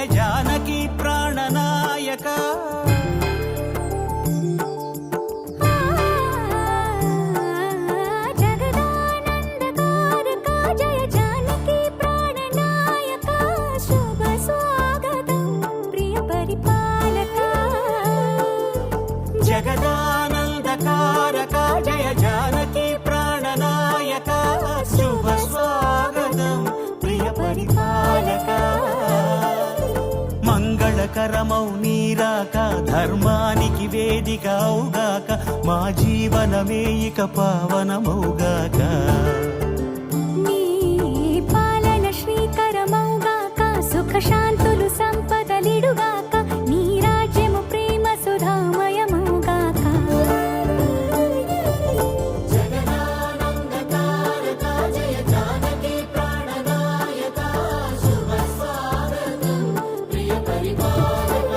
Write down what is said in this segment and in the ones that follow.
जानकी प्राणनायक जगदानन्दकारक जय जानकी प्राणनायक शुभ स्वागतं प्रिय परिपालक మంగళకరమౌ నీరాక ధర్మానికి వేదిక అవుగాక మా జీవనమే ఇక పావనమౌగాక నీ పాలన శ్రీకరమౌగాక సుఖ శాంతులు సంపదలిడుగాక నీ రాజ్యము ప్రేమ సుధామయమౌగాక జగదానందకారక జయ జానకి ప్రాణనాయక శుభ స్వాగతం ప్రియ పరిపాలక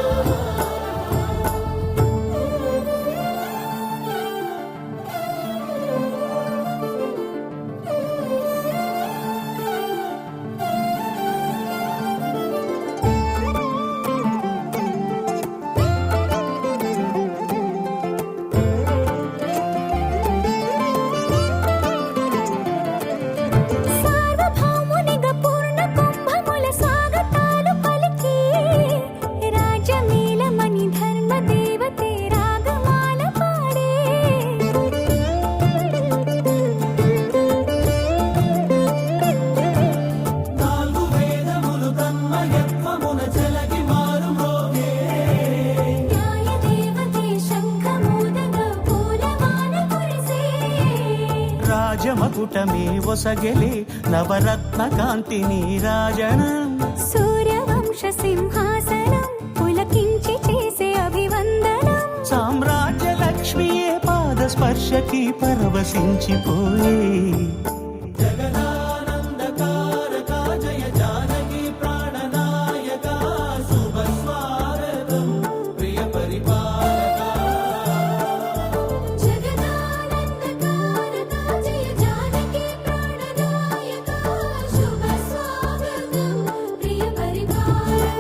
సార్వభౌమునిగా పూర్ణ కుంభముల స్వాగతాలు పలికి రాజమేళమణి ధర్మ దేవతే రాగమాల పాడే నాలుగు వేదములు తన్మయత్వమున చెలగి మారు మోగే న్యాయ దేవతే శంఖమూదగా పూలవాన కురిసే రాజమకుటమే ఒసగెలే నవరత్న కాంతి నీరాజనం సూర్యవంశ సింహాసనం పులకించి చేసే అభివందనం సామ్రాజ్య లక్ష్మియే పాద స్పర్శకి పరవశించిపోయే జగదానందకారక జయ జానకి ప్రాణనాయక శుభ స్వాగతం ప్రియ పరిపాలక జగదానందకారక జయ జానకి ప్రాణనాయక శుభ స్వాగతం ప్రియ పరిపాలక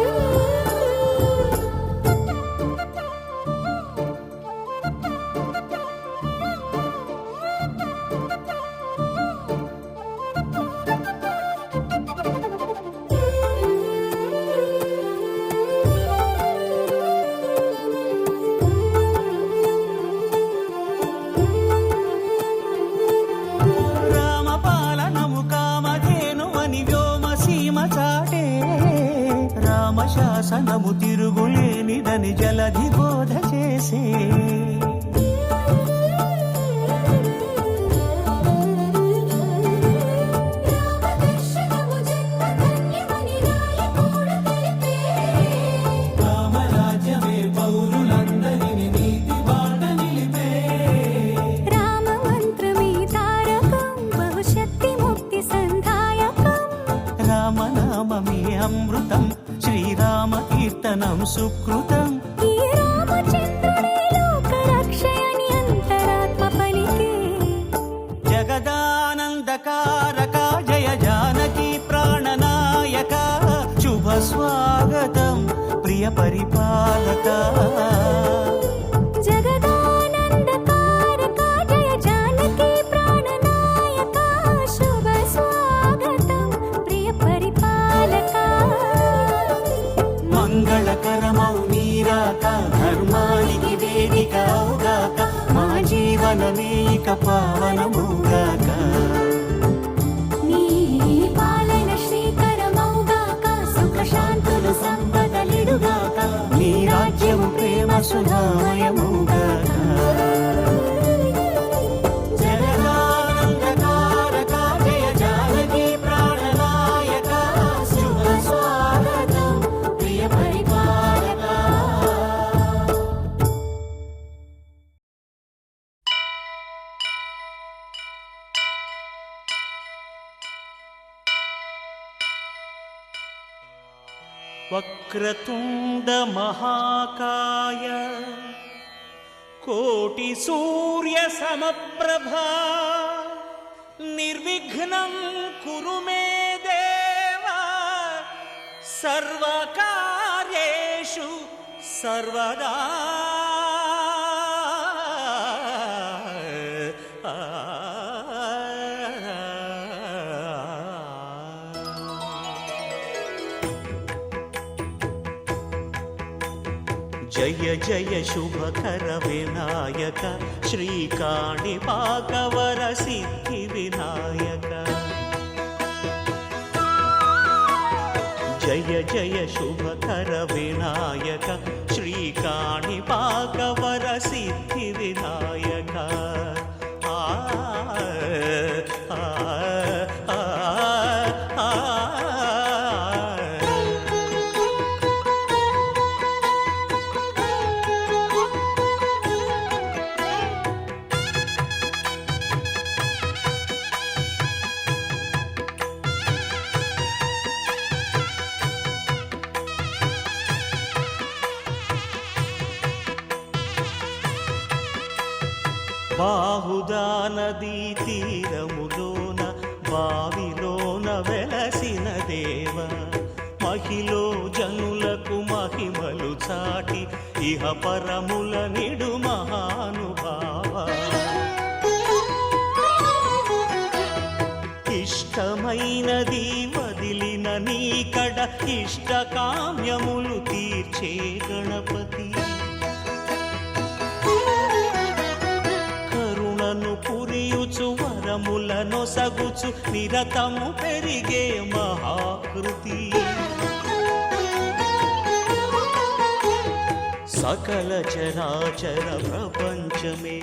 రామపాలనము కామధేనువని వ్యోమసీమ చాటే రామశాసనము తిరుగులేనిదని జలధి బోధ చేసే రామదర్శనము జన్మధన్యమని రాయకూడ తెలిపే రామరాజ్యమే పౌరులందరిని నీతి బాట నిలిపే రామమంత్రమే తారకం బహుశక్తి ముక్తి సంధాయకం రామనామమే అమృతం శ్రీరామ కీర్తనం సుకృతం ఈ రామచంద్రుడే లోక రక్షయని అంతరాత్మ పలికే జగదానందకారక జయ జానకి ప్రాణనాయక శుభ స్వాగతం ప్రియ పరిపాలక జగదానందకారక జయ జానకి ప్రాణనాయక శుభ స్వాగతం ప్రియ పరిపాలక మంగళకరమౌ నీరాక ధర్మానికి వేదిక అవుగాక మా జీవనమే ఇక పావనముగాక నీ పాలన శ్రీకరమౌగాక సుఖ శాంతులు సంపదలిడుగాక నీ రాజ్యము ప్రేమ సుధామయముగాక జగదానందకారక జయ జానకి ప్రాణనాయక శుభ స్వాగతం ప్రియ పరిపాలక వక్రతుండ మహాకాయ కోటి సూర్య సమప్రభా నిర్విఘ్నం కురు మే దేవ సర్వకార్యేషు సర్వదా జయ జయ శుభకర వినాయక శ్రీకాణిపాకవర సిద్ధి వినాయక జయ జయ శుభకర వినాయక శ్రీకాణిపాకవర సిద్ధి వినాయక ఆ ఆ ఆ ఆ బాహుదా నదీ తీరములోన బావిలోన వెలసిన దేవ మహిలో జనులకు మహిమలు చాటి ఇహ పరముల నిడు మహానుభావ ఇష్టమైనది వదిలిన నీకడ ఇష్ట కామ్యములు తీర్చే గణపతి పురియుచు వరములను సగుచు నిరతము పెరిగే మహాకృతి సకల చరాచర ప్రపంచమే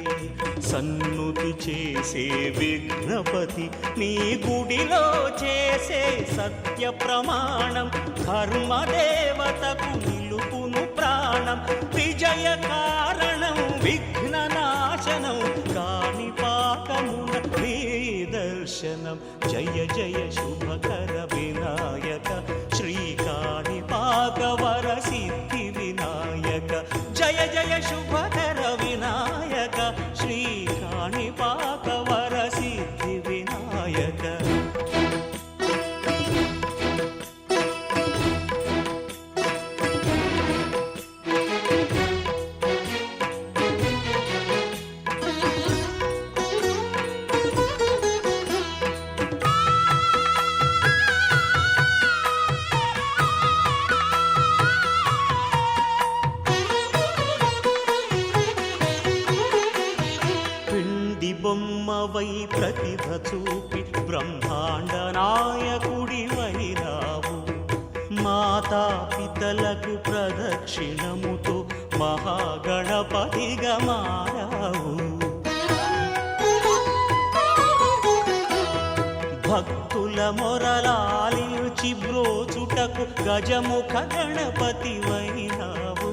సన్నుతి చేసే విఘ్నపతి నీ గుడిలో చేసే సత్య ప్రమాణం ధర్మదేవతకు నిలుపును ప్రాణం విజయ కారణం విఘ్న నాశనం కాణిపాకమున నీ దర్శనం జయ జయ శుభకర వినాయక శ్రీకాణిపాకవర సిద్ధి వినాయక జయ జయ శుభకర వినాయక శ్రీకాణిపాకవర సిద్ధి వినాయక బొమ్మవై ప్రతిభ చూపి బ్రహ్మాండ నాయకుడి వైరావు మాతా పితలకు ప్రదక్షిణముతో మహాగణపతిగా మారావు భక్తుల మొరలాలించి బ్రోచుటకు గజముఖ గణపతి వైరావు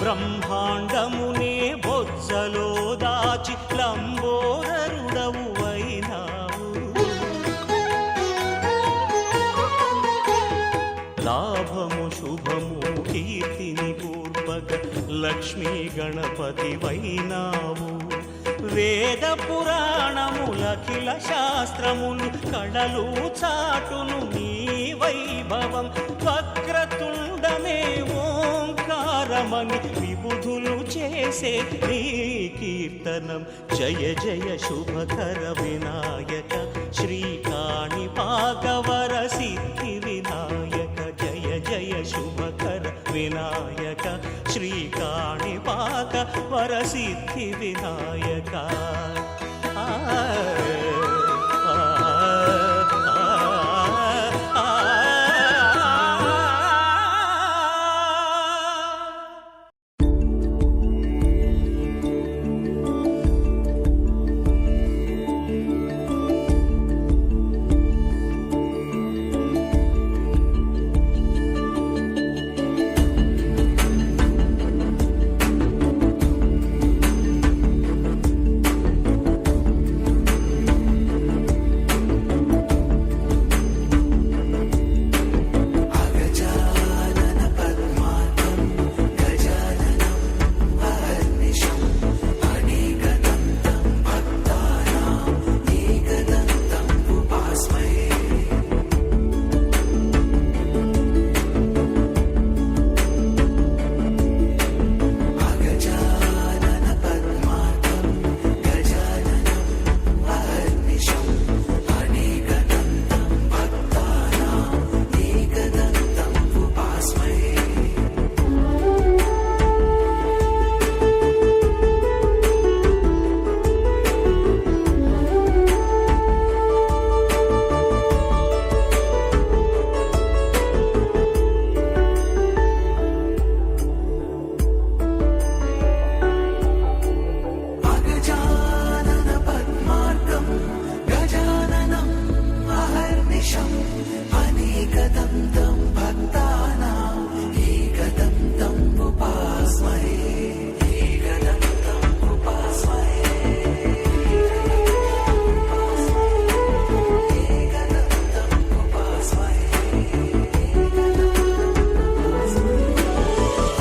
బ్రహ్మాండమునే బొజ్జలో దాచి లంబోదరుడవు అయినావు లాభము శుభము కీర్తిని పూర్వక లక్ష్మీ గణపతి వైనావు వేద పురాణములఖిల శాస్త్రములు కళలు చాటును నీ వైభవం వక్రతుండమే ఓంకారమని విబుధులు చేసే నీ కీర్తనం జయ జయ శుభకర వినాయక శ్రీకాణిపాకవర సిద్ధి వినాయక జయ జయ శుభకర వినాయక శ్రీకాణిపాకవర సిద్ధి వినాయక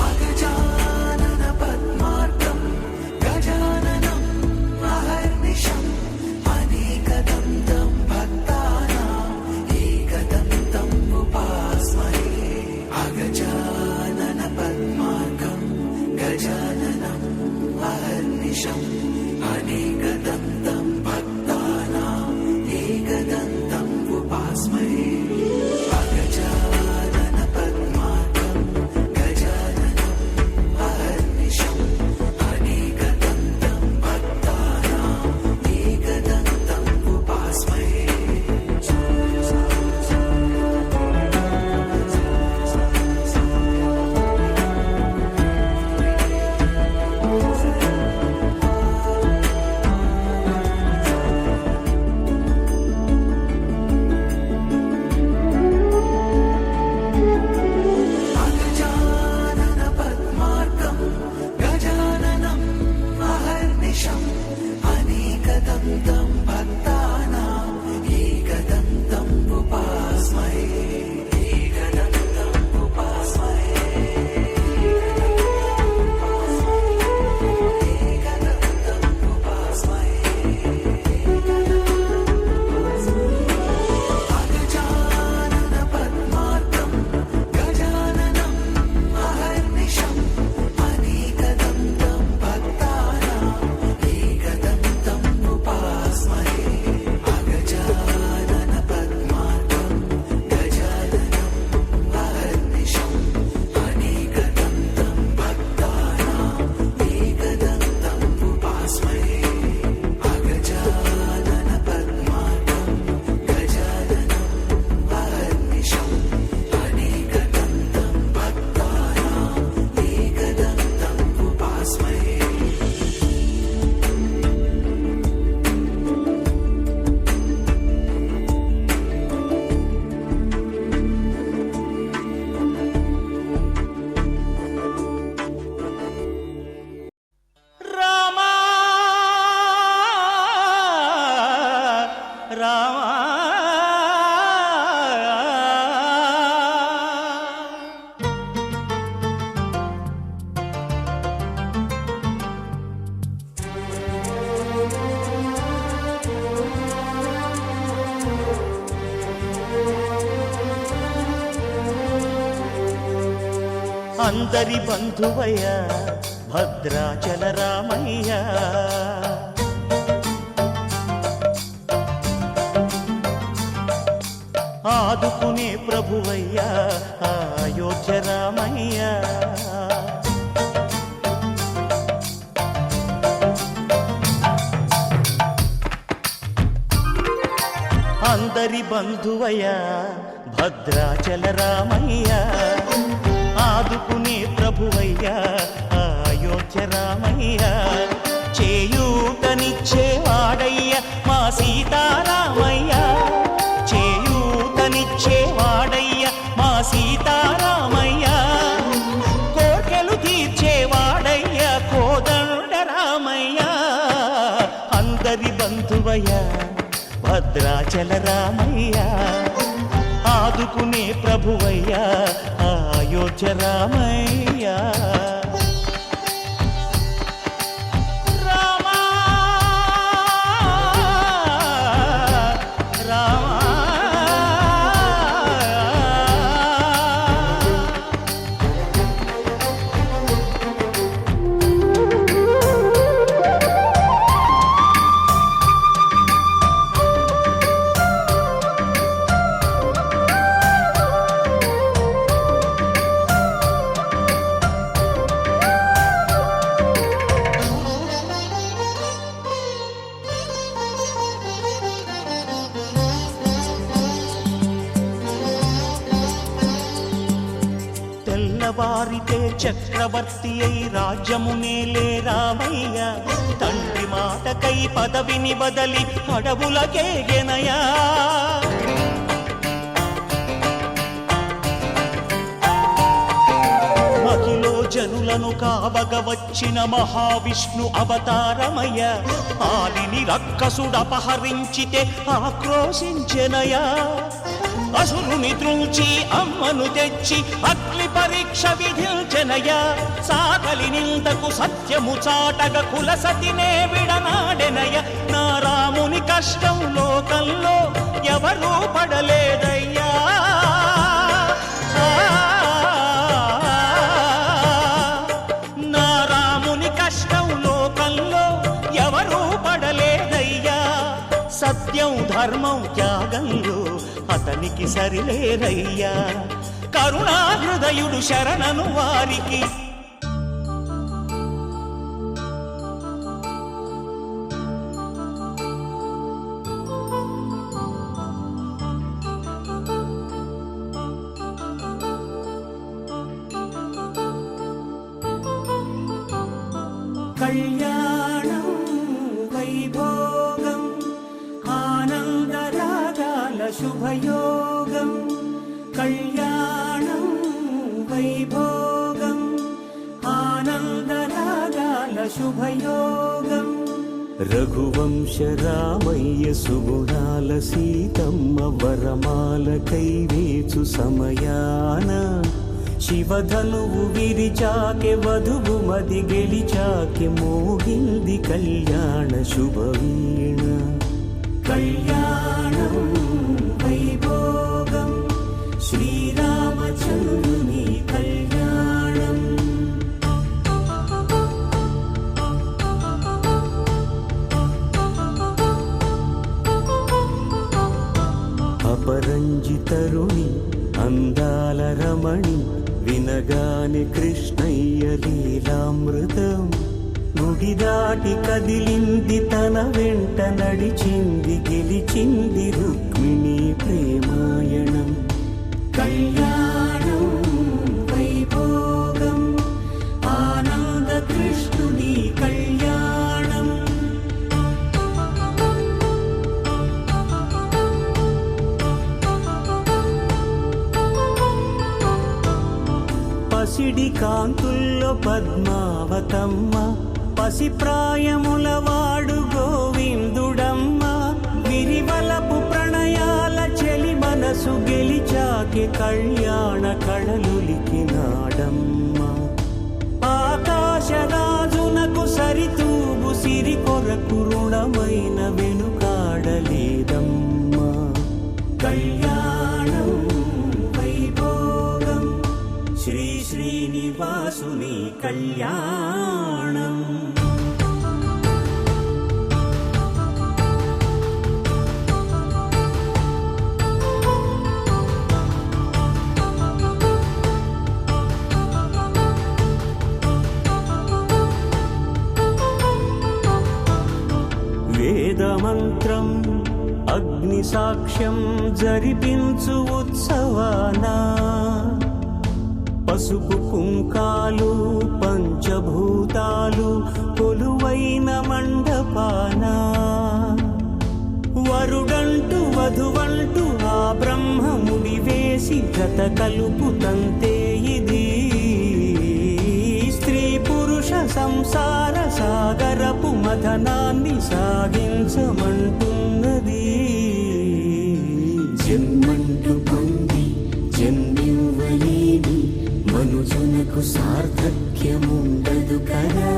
అగజానన పద్మార్కం గజాననం అహర్నిశం అనేకదంతం భక్తానాం ఏకదంతం ఉపాస్మహే అగజానన పద్మార్కం గజాననం అహర్నిశం అనేకదంతం భక్తానాం ఏకదంతం ఉపాస్మహే అగజానన పద్మార్కం గజాననం అహర్నిశం అనేకదంతం భక్తానాం ఏకదంతం ఉపాస్మహే అగజానన పద్మార్కం గజాననం అహర్నిశం అనేకదంతం భక్తానాం ఏకదంతం ఉపాస్మహే ఏకదంతం ఉపాస్మహే ఏకదంతం ఉపాస్మహే అగజానన పద్మార్కం గజాననం అహర్నిశం అనేకదంతం భక్తానాం ఏకదంతం ఉపాస్మహే అగజానన పద్మార్కం గజాననం అహర్నిశం అనేకదంతం భక్తానాం ఏకదంతం ఉపాస్మహే అగజానన పద్మార్కం గజాననం అహర్నిశం అనేకదంతం భక్తానాం ఏకదంతం ఉపాస్మహే రామా రామా అందరి బంధువయ్య భద్రాచల రామయ్య ఆదుకునే ప్రభువయ్య అయోధ్య రామయ్య అందరి బంధువయ్య భద్రాచల రామయ్య ఆదుకునే ప్రభువయ్య అయోధ్య రామయ్య చేయూతనిచ్చేవాడయ్య మా సీతారామయ్య చేయూతనిచ్చేవాడయ్య మా సీతారామయ్య కోర్కెలు తీర్చేవాడయ్య కోదండ రామయ్య అందరి బంధువయ్య భద్రాచల రామయ్య ఆదుకునే ప్రభువయ్య అయోధ్య రామయ్య రామా రామా తెల్లవారితే చక్రవర్తి అయి రాజ్యమునేలే రామయ్య తండ్రి మాటకై పదవిని బదలి అడవులకేగెనయా మహిలో జనులను కావగ వచ్చిన మహావిష్ణు అవతారమయ్య ఆలిని రక్కసుడపహరించితే ఆక్రోశించెనయా అసురుని త్రుంచి అమ్మను తెచ్చి అగ్ని పరీక్ష విధించెనయ సాకలి నిందకు సత్యము చాటగ కులసతినే విడనాడెనయ నా రాముని కష్టం లోకంలో ఎవరూ పడలేదయ్యా నా రాముని కష్టం లోకంలో ఎవరూ పడలేదయ్యా సత్యం ధర్మం త్యాగంలో అతనికి సరిలేరయ్యా కరుణా హృదయుడు శరణను వారికి కళ్యాణం వైభోగం ఆనందరాగాల శుభయోగం కళ్యాణం వైభోగం ఆనందరాగాల శుభయోగం రఘువంశ రామయ్య సుగుణాల సీతమ్మ వరమాల కైవేచు సమయాన శివధనువు విరిచాకె వధువు మది గెలిచాకె మోగింది కళ్యాణ శుభవీణ కళ్యాణం వైభోగం శ్రీరామచంద్రుని కళ్యాణం అపరంజి తరుణి అందాల రమణి వినగాని కృష్ణయ్య లీలామృతం గుడి దాటి కదిలింది తన వెంట నడిచింది గెలిచింది రుక్మిణి ప్రేమాయణం కళ్యాణం వైభోగం ఆనంద కృష్ణుని కళ్యాణం పసిడి కాంతుల్లో పద్మావతమ్మ పసిప్రాయముల వాడు గోవిందుడమ్మ విరివలపు ప్రణయాల చెలి మనసు గెలిచాకి కళ్యాణ కళలులికినాడమ్మ ఆకాశరాజునకు సరితూగు సిరి కొరకు రుణమైన వెనుకాడలేదమ్మా కళ్యాణం వైభోగం శ్రీ శ్రీనివాసుని కళ్యాణం వేదమంత్రం అగ్ని సాక్ష్యం జరిపించు ఉత్సవానా పసుపు కుంకాలు పంచభూతాలు కొలువైన మండపాన వరుడంటూ వధువంటూ ఆ బ్రహ్మముడి వేసి జత కలుపుతంతే ఇది స్త్రీ పురుష సంసార సాగరపు మథనాన్ని సాగించమంటున్నది జన్మంటూ పొంది జన్మివ్వలేని మనుజునకు సార్థక్యముండదు కదా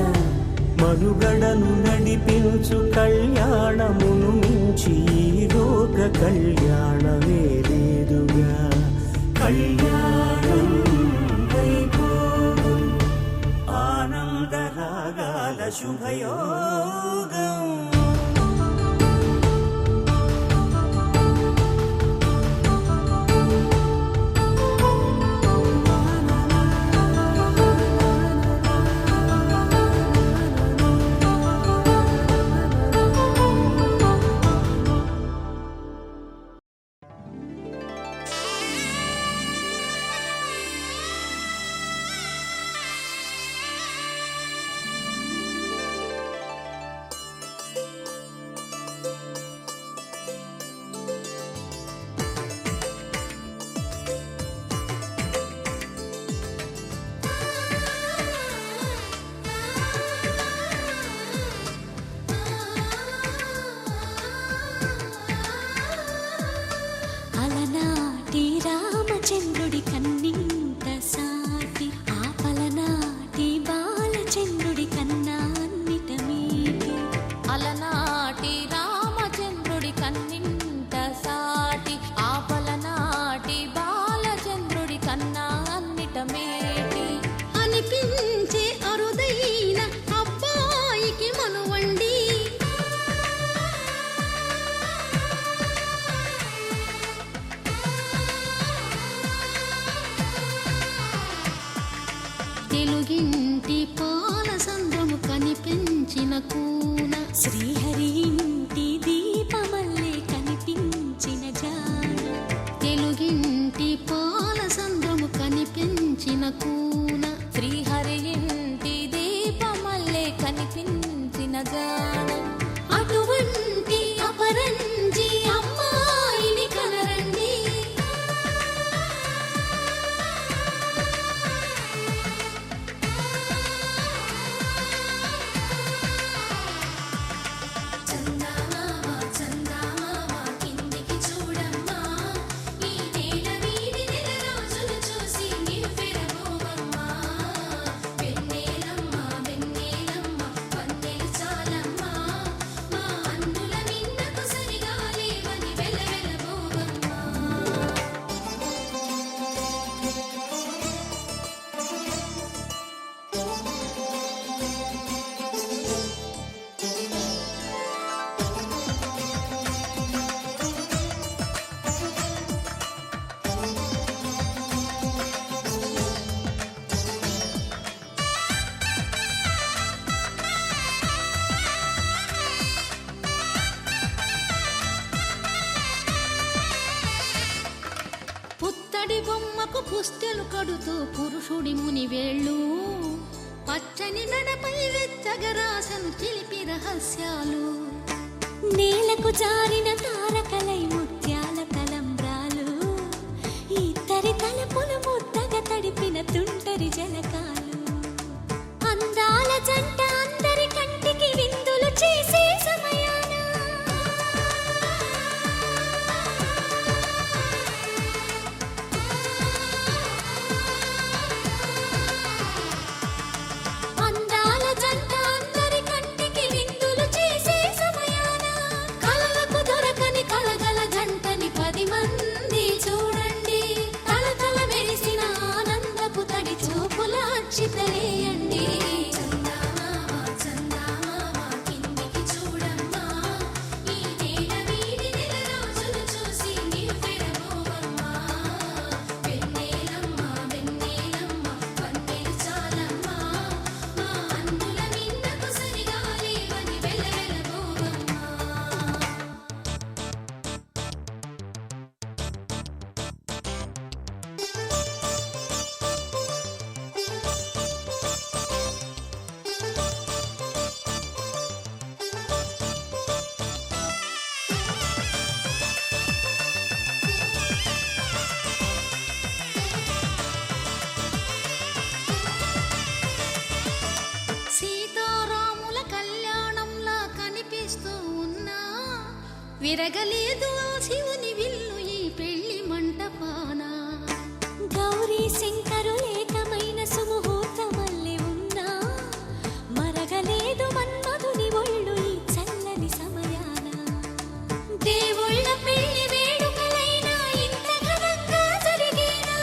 మనుగడను నడిపించు కళ్యాణమును మించి ఈ లోక కళ్యాణమే లేదుగా కళ్యాణం వైభోగం ఆనందరాగాల శుభయోగం తెలుగింటి పాల సంద్రము కనిపించిన కూన శ్రీహరి ఇంటి దీపమల్లే కనిపించిన జాన తెలుగింటి పాల సంద్రము కనిపించిన కూన శ్రీహరి ఇంటి దీపమల్లే కనిపించిన జాన అటువంటి అపరంజి అమ్మాయిని కనరండి చందమామ చందమామ కిందికి చూడమ్మా ఈ నేల వీడి నెల రోజులు చూసి నివ్వెరబోవమ్మా వెన్నెలమ్మ వెన్నెలమ్మ వన్నెలు చాలమ్మా మా అన్నుల నిన్నకు సరిగా లేవని వెలవెలబోవమ్మా పుత్తడి బొమ్మకు పుస్తెలు కడుతూ పురుషుడి ముని వేళ్ళు పచ్చని నడపై వెచ్చగరాసను చిలిపి రహస్యాలు నేలకు జారిన తారకలై ముత్యాల తలంబ్రాలు ఇద్దరి తలపులు ముద్దగా తడిపిన తుంటరి జలకాలు అందాల జంట అందరి కంటికి విందులు చేసే సమయాన అందాల జంట అందరి కంటికి విందులు చేసే సమయాన కలలకు దొరకని కలగల జంటని 10 మంది చూడండి తలతల మెరిసిన ఆనందపు తడి చూపుల అక్షితలేయండి చందమామ చందమామ కిందికి చూడమ్మా ఈ నేల వీడి నెల రోజులు చూసి నివ్వెరబోవమ్మా వెన్నెలమ్మ వెన్నెలమ్మ వన్నెలు చాలమ్మా మా అన్నుల నిన్నకు సరిగా లేవని వెలవెలబోవమ్మా సీతారాముల కళ్యాణంలా కనిపిస్తూ ఉన్నా విరగలేదు ఆ శివుని విల్లు ఈ పెళ్లి మంటపాన గౌరీ శంకరులేకమైన సుముహూర్తమల్లె ఉన్నా మరగలేదు మన్మధుని ఒళ్ళు ఈ చల్లని సమయాన దేవుళ్ళ పెళ్లి వేడుకలైనా ఇంత ఘనంగా జరిగేనా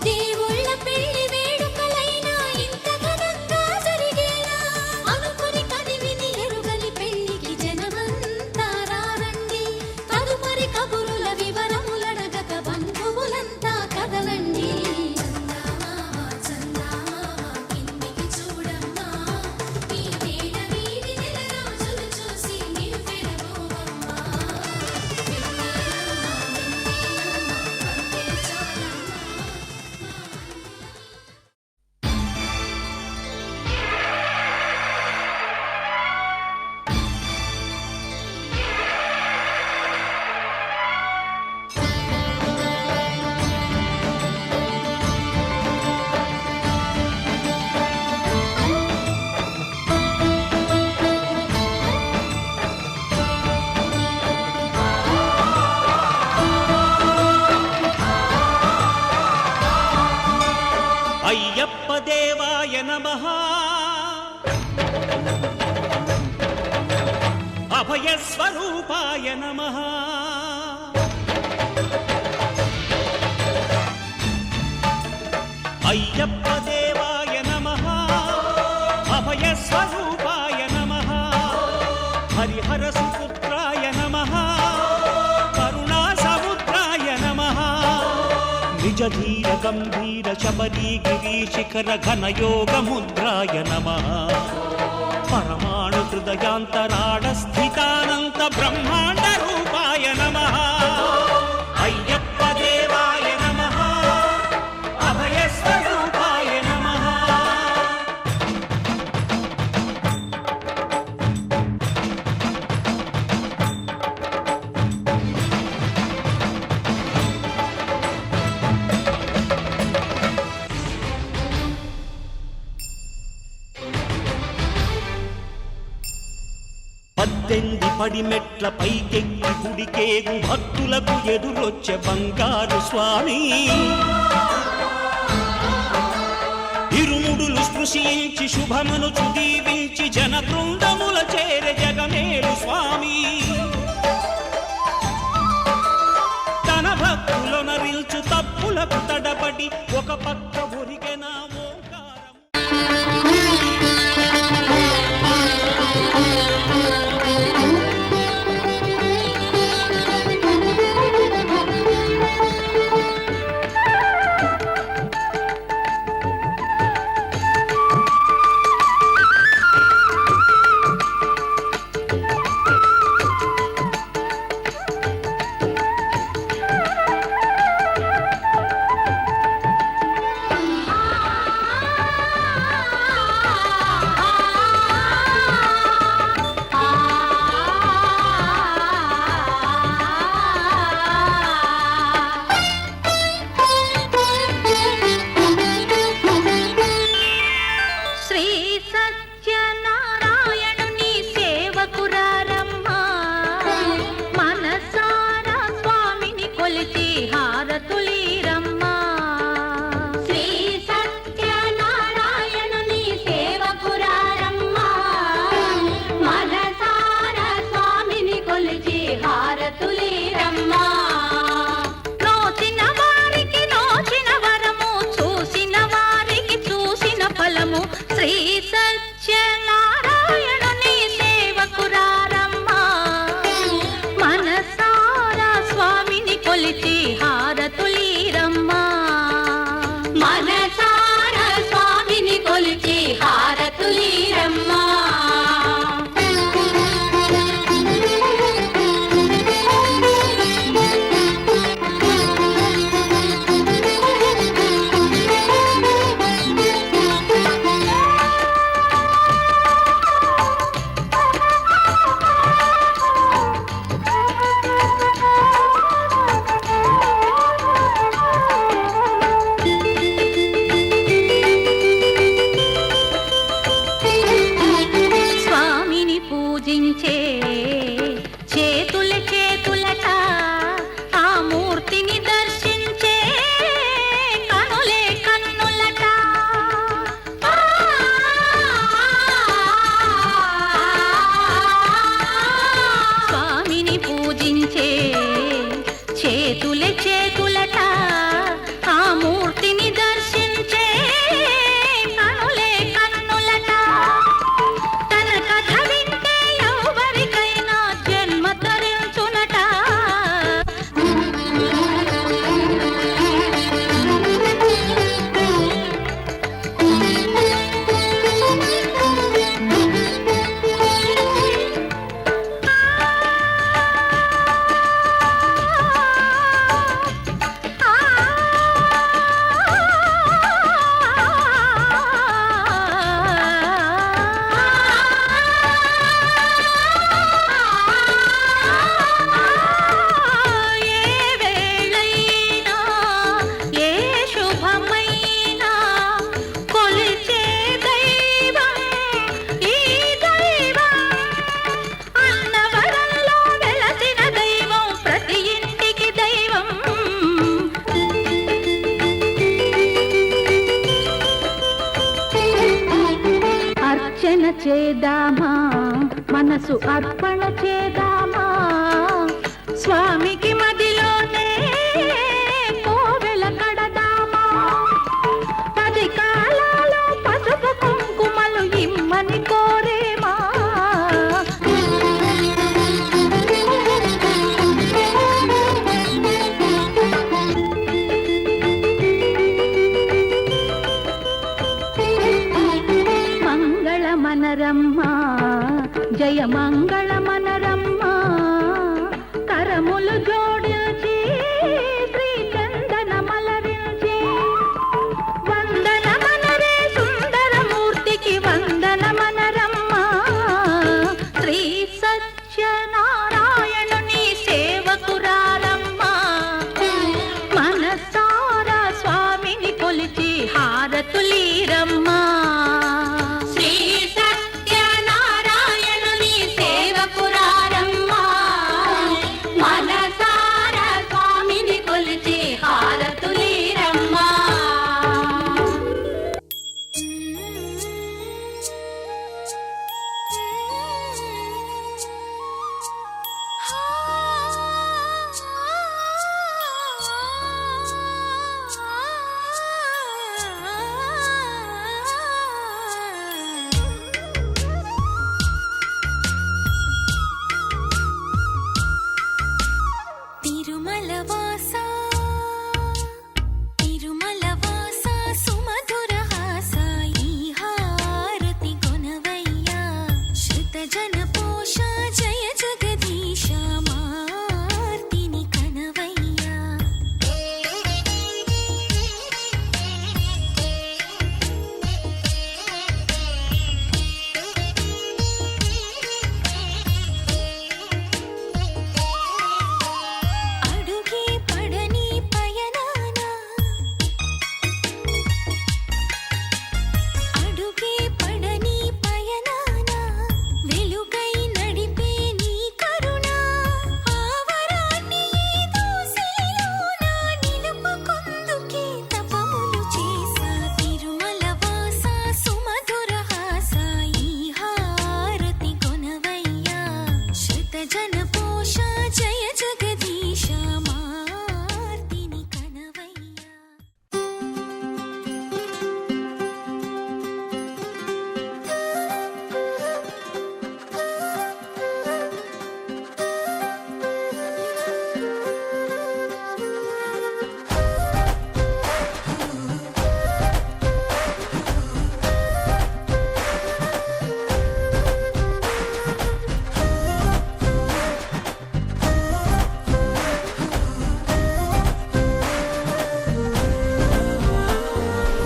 దేవుళ్ళ పెళ్లి వేడుకలైనా ఇంత ఘనంగా జరిగేనా అనుకుని కదివిని ఎరుగని పెళ్లికి జనమంతా రారండి తదుపరి కబురుల వివరములడగక బంధువులంతా కదలండి చందమామ చందమామ కిందికి చూడమ్మా ఈ నేల వీడి నెల రోజులు చూసి నివ్వెరబోవమ్మా వెన్నెలమ్మ వెన్నెలమ్మ వన్నెలు చాలమ్మా అయ్యప్ప దేవాయ నమః అభయస్వరూపాయ నమః అయ్యప్ప దేవాయ నమః అభయస్వరూపాయ నమః హరిహర నిజధీర గంభీర శబరీ గిరీశిఖర ఘనయోగ ముద్రాయ నమః పరమాణు హృదయాంతరాళ స్థితానంత బ్రహ్మాండ రూపాయ నమః అయ్యప్ప దేవాయ నమః అభయ స్వరూపాయ నమః పద్దెంది పడిమెట్ల పైకెక్కి గుడికేగు భక్తులకు ఎదురొచ్చే బంగారు స్వామి ఇరుముడులు స్పృశించి శుభమును దీవించి జన బృందముల చేర జగమేలు స్వామి తన భక్తులొనరిల్చు తప్పులకు తడబడి ఒక పక్క ఒరిగెన ఓంకారం చేదామా మనసు అర్పణ చేదామా స్వామికి మదిలోనే కోవెల కడదామా 10 కాలాలో పసుపు కుంకుమలు ఇమ్మని కోరేమా మనరమ్మా జయమంగళ మనరమ్మా కరములు జోడించి శ్రీ చందన మలరించి వందన మనరే సుందరమూర్తికి వందన మనరమ్మా శ్రీ సత్యనారాయణుని సేవకురారమ్మా మనసారా స్వామిని కొలిచి హారతులీరమ్మా శ్రీ సత్యనారాయణుని సేవకురారమ్మా మనసారా స్వామిని కొలిచి హారతులీరమ్మా తిరుమల వాసా సుమధుర హాసా ఈ హారతి కొనవయ్యా శృత జన పోష జయ జగదీశ మార్తిని కనవయ్యా అడుగే పడని పయనాన వెలుగై నడిపే నీ కరుణ ఆవరాన్ని దోసిలోన నిలుపుకొందుకే తపములు చేసా తిరుమల వాసా సుమధుర హాసా ఈ హారతి కొనవయ్యా శృత జన పోష జయ జగదీశ మార్తిని కనవయ్యా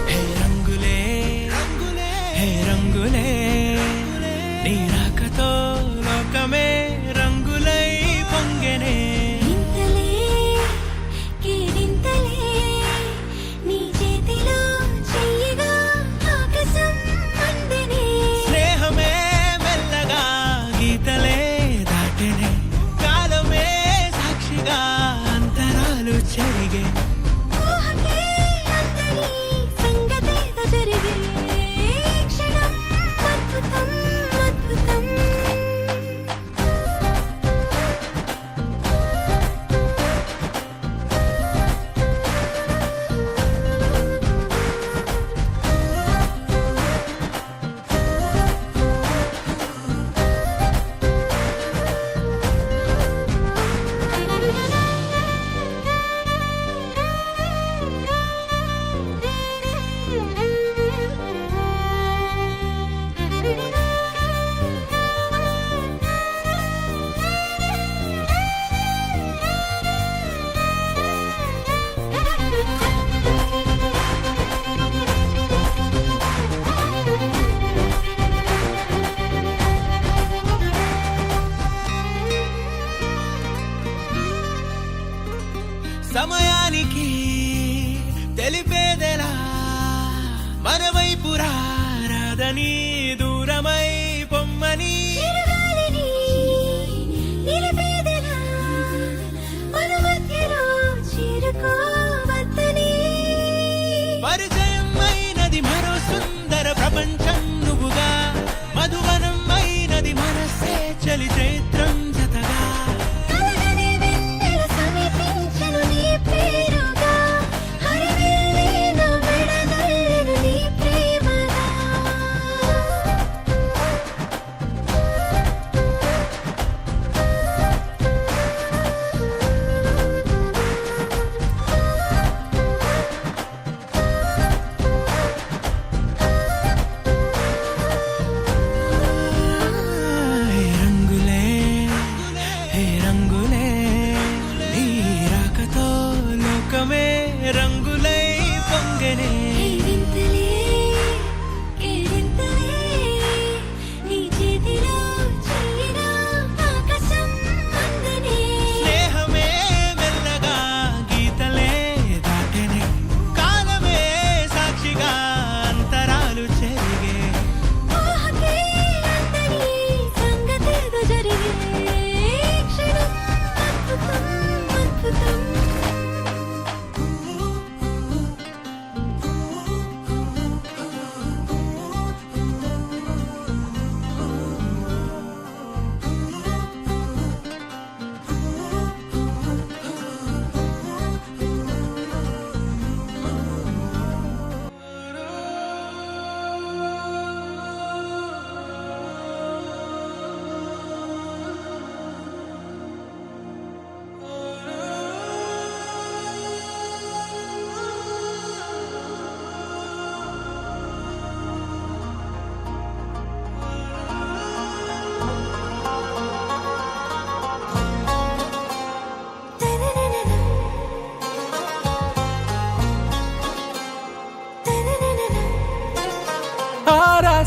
హే రంగులే హే రంగులే నీ రాకతో లోకమే రంగులై పొంగెనే ఇంతలే కేరింతలే నీ చేతిలో చెయ్యగా ఆకాశం అందనే స్నేహమే మెల్లగా గీతలే దాటెనే కాలమే సాక్షిగా అంతరాలు చెరిగే ఊహకే అందని సంగతేదో జరిగే క్షణం అద్భుతం అద్భుతం సమయానికి తెలిపేదెలా మన వైపు రాదని దూరమై పొమ్మని చిరుగాలిని నిలిపేదెలా మన మధ్యలో చేరుకోవద్దని పరిచయం అయినది మరో సుందర ప్రపంచం నువ్వుగా మధువనం అయినది మనసే చలి చైత్రం జతగా కలగని వెన్నెల సమీపించెను నీ పేరుగా హరివెల్లి నా మెడనల్లెను నీ ప్రేమగా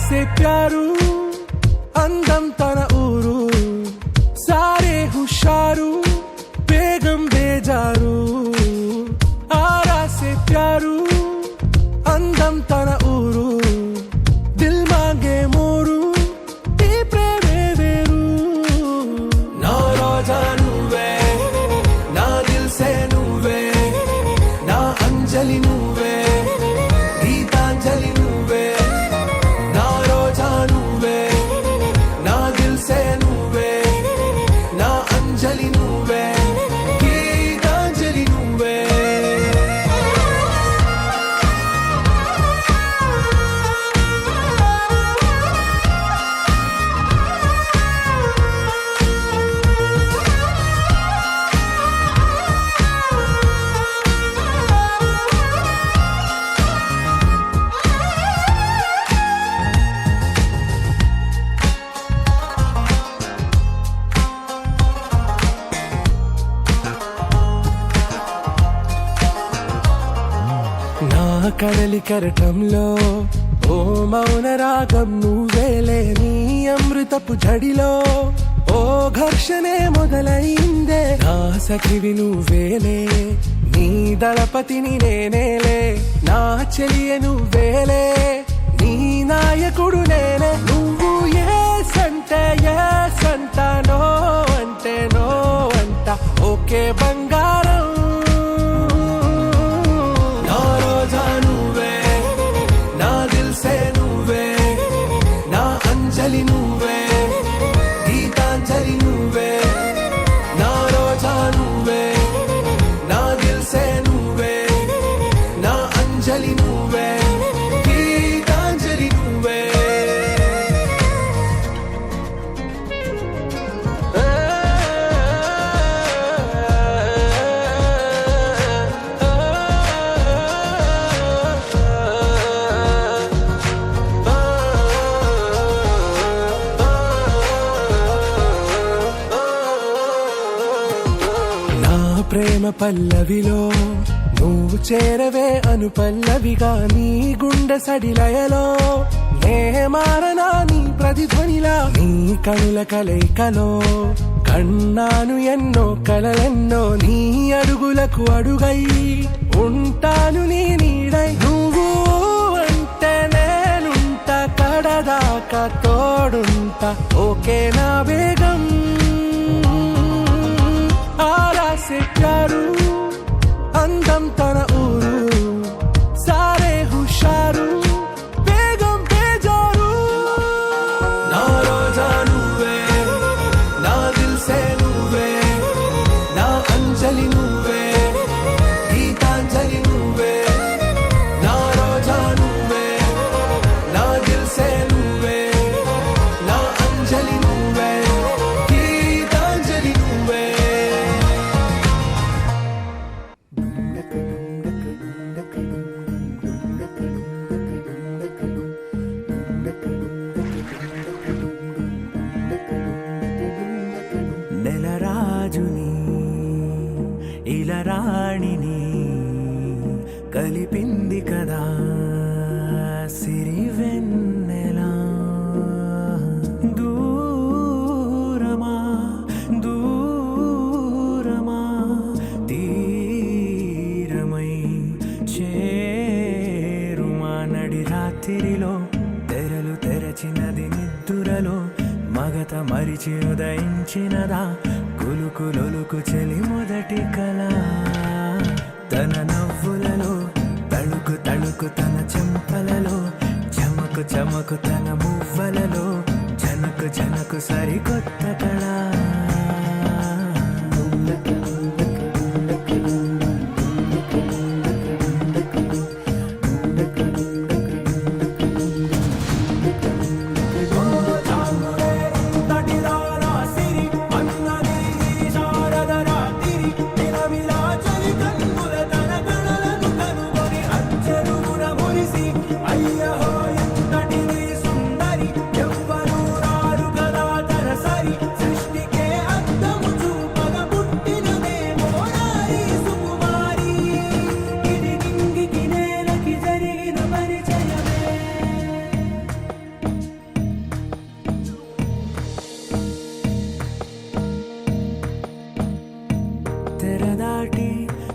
से प्यारू అందం తన ఊరు సారే హుషారు బేగం బేజారు ఆరా సే ప్యారు అందం తన ఊరు దిల్ మాంగే మోరు ఈ ప్రేమే వేరు నా రోజా నువ్వే నా దిల్ సే నువ్వే నా అంజలి నువ్వే గీతాంజలి నువ్వే నా రోజా నువ్వే నా దిల్ సే నువ్వే నా అంజలి నువ్వే గీతాంజలి నువ్వే నా కడలి కరటంలో ఓ మౌన రాగం నువ్వేలే నీ అమృతపు జడిలో ఓ ఘర్షణే మొదలైందే నా సఖివి నువ్వేలే నీ దళపతిని నేనేలే నా చెలియ నువ్వేలే నీ నాయకుడు నేనే నువ్వు ఏ సంట నో అంటే నో అంట ఓకే బంగారం నా రోజా నువ్వే నా దిల్ సే నువ్వే నా అంజలి నువ్వే గీతాంజలి నువ్వే నా రోజా నువ్వే నా దిల్ సే నువ్వే నా అంజలి నువ్వే గీతాంజలి నువ్వే నా ప్రేమ పల్లవిలో నువ్వు చేరవే అను పల్లవిగా నీ గుండె సడిలయలో నే మారనా నీ ప్రతిధ్వనిలా నీ కనుల కలయికలో కన్నాను ఎన్నో కలలెన్నో నీ అడుగులకు అడుగై ఉంటాను నీ నీడై నువ్వు అంటే నేనుంట కడదాకా తోడుంట ఓకే నా బేగం ఆరా సే ప్యారు అందం తన ఊరు సారే హుషారు బేగం బేజారు నా రోజా నువ్వే నా దిల్ సే నువ్వే నా అంజలి నువ్వే గీతాంజలి నువ్వే నా రోజా నువ్వే నా దిల్ సే నువ్వే నా అంజలి నువ్వే గీతాంజలి నువ్వే నెలరాజుని ఇలరాణిని కలిపింది కదా సిరి వెన్నెలా దూరమా దూరమా తీరమై చేరుమా నడి రాత్రిలో తెరలు తెరచినది నిద్దురలో మగత మరిచి ఉదయించినదా కులుకులొలుకు చెలి మొదటి కళ తన నవ్వులలో తళుకు తళుకు తన చెంపలలో చమకు చమకు తన మువ్వలలో జనకు జనకు సరికొత్త కళ సృష్టికే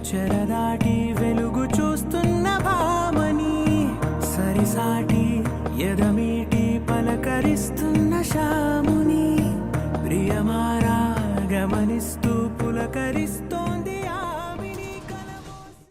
చెరదాటి వెలుగు చూస్తున్న భామని సరిసాటి ఎదమీటి పలకరిస్తున్న శాముని ప్రియమారా గమనిస్తూ పులకరిస్తూ